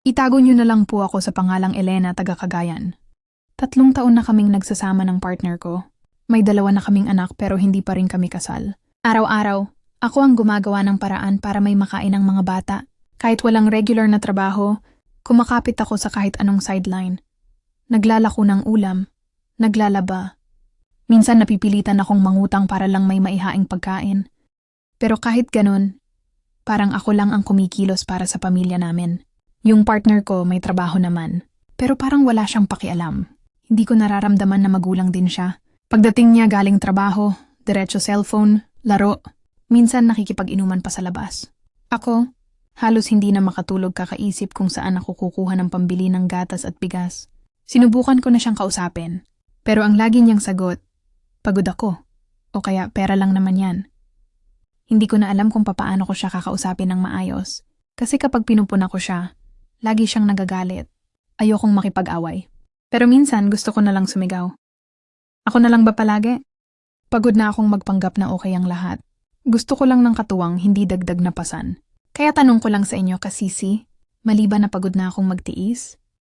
Itago niyo na lang po ako sa pangalang Elena, taga Cagayan. 3 taon na kaming nagsasama ng partner ko. May 2 na kaming anak pero hindi pa rin kami kasal. Araw-araw, ako ang gumagawa ng paraan para may makain ng mga bata. Kahit walang regular na trabaho, kumakapit ako sa kahit anong sideline. Naglalako ng ulam, naglalaba. Minsan napipilitan akong mangutang para lang may maihaing pagkain. Pero kahit ganun, parang ako lang ang kumikilos para sa pamilya namin. Yung partner ko may trabaho naman, pero parang wala siyang pakialam. Hindi ko nararamdaman na magulang din siya. Pagdating niya galing trabaho, diretso cellphone, laro, minsan nakikipag-inuman pa sa labas. Ako, halos hindi na makatulog kakaisip kung saan ako kukuha ng pambili ng gatas at bigas. Sinubukan ko na siyang kausapin, pero ang lagi niyang sagot, pagod ako, o kaya pera lang naman yan. Hindi ko na alam kung papaano ko siya kakausapin ng maayos, kasi kapag pinupuna ko siya, lagi siyang nagagalit. Ayokong makipag-away. Pero minsan gusto ko na lang sumigaw. Ako na lang ba palagi? Pagod na akong magpanggap na okay ang lahat. Gusto ko lang ng katuwang, hindi dagdag na pasan. Kaya tanong ko lang sa inyo, kasisi, maliban na pagod na akong magtiis,